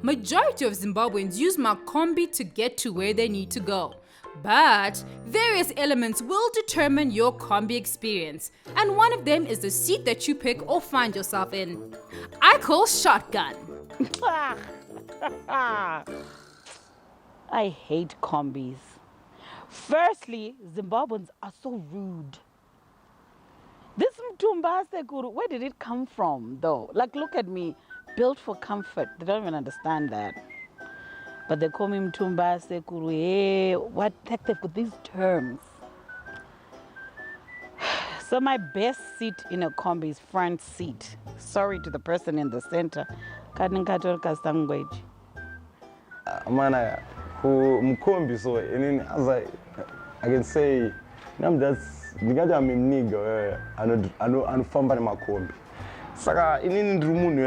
Majority of Zimbabweans use Kombi to get to where they need to go. But various elements will determine your Kombi experience, and one of them is the seat that you pick or find yourself in. I call shotgun. I hate combis. Firstly, Zimbabweans are so rude. This mtumba sekuru, where did it come from though? Like, look at me, built for comfort. They don't even understand that. But they call me mtumba sekuru. Hey, what the heck, they've got these terms. So my best seat in a Kombi is front seat. Sorry to the person in the center. Man, who Kombi, so and then as I can say, I'm just the guy I'm a nigga. I know I'm from my Kombi. Saka in room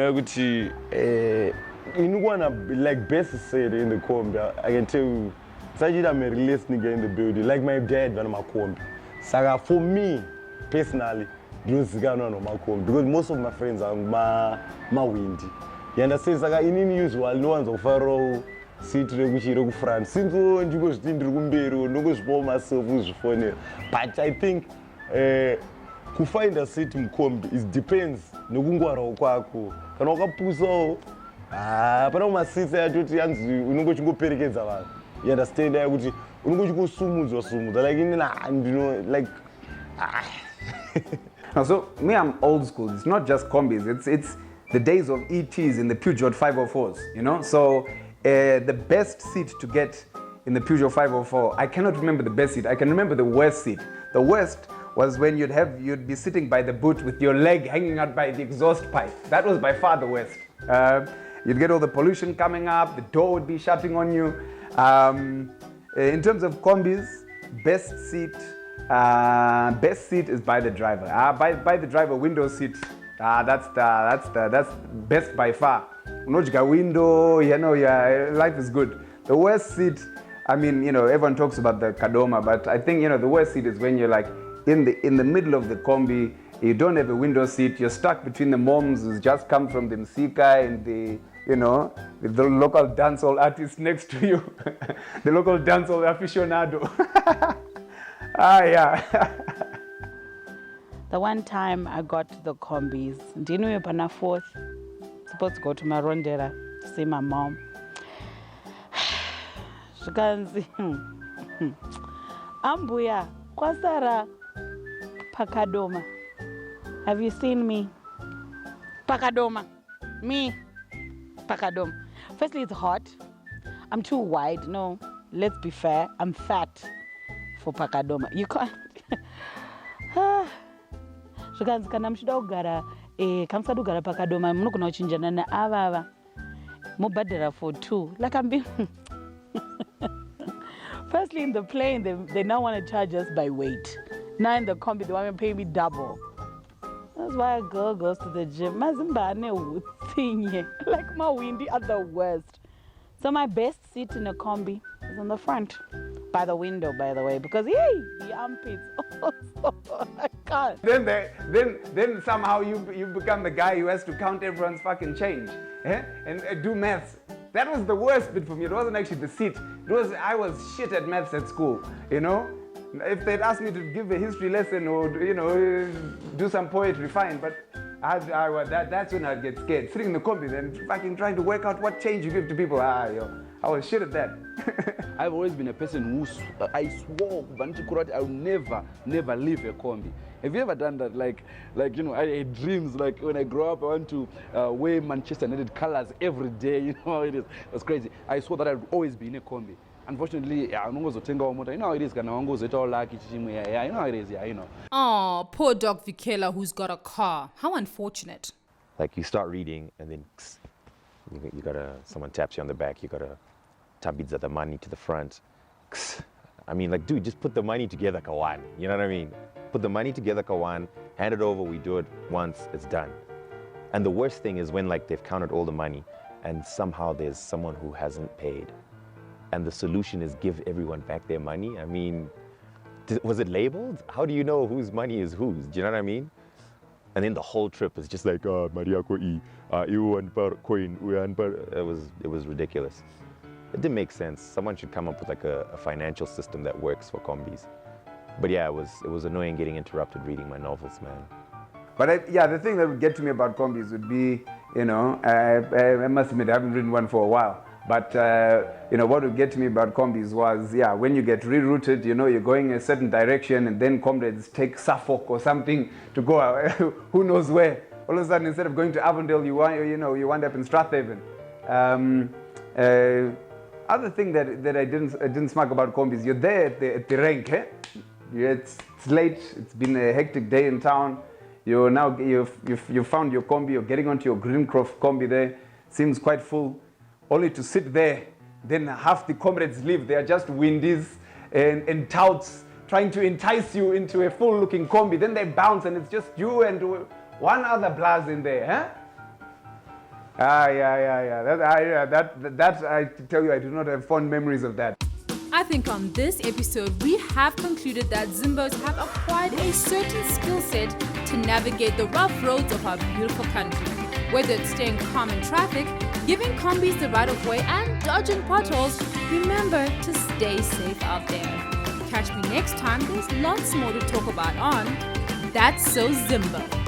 you wanna be like best said in the Kombi. I can tell you, Sajid I'm a release nigga in the building, like my dad when I'm a Kombi. Saka for me personally, those guys no my Kombi because most of my friends are my windy. You understand? Saka in usual no one's of Pharaoh. Sit regular France. Since you go to Rumbero, no go spoil myself with phone. But I think to find a seat in Kombi, it depends. No go around kwako. Can you puso? But no my sister, I do the answer. You no go to go perikeza abantu. You understand? I would. You no go to go sumu or sumu. Like in and you know like. So me, I'm old school. It's not just Kombis. It's the days of ETs in the Peugeot 504s. You know, so. The best seat to get in the Peugeot 504, I cannot remember the best seat. I can remember the worst seat. The worst was when you'd be sitting by the boot with your leg hanging out by the exhaust pipe. That was by far the worst. You'd get all the pollution coming up, the door would be shutting on you. In terms of Kombis, best seat is by the driver. By the driver window seat. That's best by far. Unojika window, you know, yeah, life is good. The worst seat, I mean, you know, everyone talks about the Kadoma, but I think, you know, the worst seat is when you're like in the middle of the Kombi, you don't have a window seat, you're stuck between the moms who's just come from the Msika and the, you know, the local dancehall artist next to you, the local dancehall aficionado. Yeah. The one time I got to the Kombis, do you know you're PANO 4th? Supposed to go to Marondera to see my mom. Shikanzi. Ambuya, kwasara Pakadoma. Have you seen me? Pakadoma. Me. Pakadoma. Firstly, it's hot. I'm too wide. No, let's be fair. I'm fat for Pakadoma. You can't. Shikanzi kana mshida kugara kamsada kugara Pakadoma munogona kuchinjana neavava mobhadhara for 2 like I'm being firstly in the plane they now want to charge us by weight. Now in the Kombi they want to pay me double. That's why a girl goes to the gym. Like my windy are the worst. So my best seat in a Kombi is on the front, by the window, by the way, because yay, the armpits. I can't. Then somehow you become the guy who has to count everyone's fucking change, and do maths. That was the worst bit for me. It wasn't actually the seat. I was shit at maths at school. You know, if they'd asked me to give a history lesson or you know do some poetry, fine. But that's when I'd get scared. Sitting in the Kombi and fucking trying to work out what change you give to people. I was shit at that. I've always been a person who I swore I'll never leave a Kombi. Have you ever done that? Like you know, I had dreams like when I grow up I want to wear Manchester United colors every day. You know how it is. It was crazy. I swore that I'd always be in a Kombi. Unfortunately, you know how it is. You know how it is. Yeah, you know. Oh, poor dog Vikela who's got a car. How unfortunate. Like you start reading and then you gotta, someone taps you on the back, you gotta tabidza the money to the front. I mean, like, dude, just put the money together, Kawan. You know what I mean? Put the money together, Kawan, hand it over, we do it once, it's done. And the worst thing is when like they've counted all the money and somehow there's someone who hasn't paid. And the solution is give everyone back their money. I mean, was it labeled? How do you know whose money is whose? Do you know what I mean? And then the whole trip is just like, Maria ko you and per coin, it was ridiculous. It didn't make sense. Someone should come up with like a financial system that works for combis. But yeah, it was annoying getting interrupted reading my novels, man. But the thing that would get to me about combis would be, I must admit I haven't written one for a while. But what would get to me about combis was, when you get rerouted, you're going a certain direction, and then comrades take Suffolk or something to go who knows where. All of a sudden, instead of going to Avondale, you wind up in Strathaven. Other thing that I didn't smack about combis, you're there at the rank. It's late. It's been a hectic day in town. You've found your combi. You're getting onto your Greencroft combi there. Seems quite full. Only to sit there. Then half the comrades leave. They are just windies and touts trying to entice you into a full-looking combi. Then they bounce, and it's just you and one other blaz in there, huh? That I tell you, I do not have fond memories of that. I think on this episode, we have concluded that Zimbos have acquired a certain skill set to navigate the rough roads of our beautiful country. Whether it's staying calm in traffic, giving combis the right of way, and dodging potholes, remember to stay safe out there. Catch me next time, there's lots more to talk about on That's So Zimbo.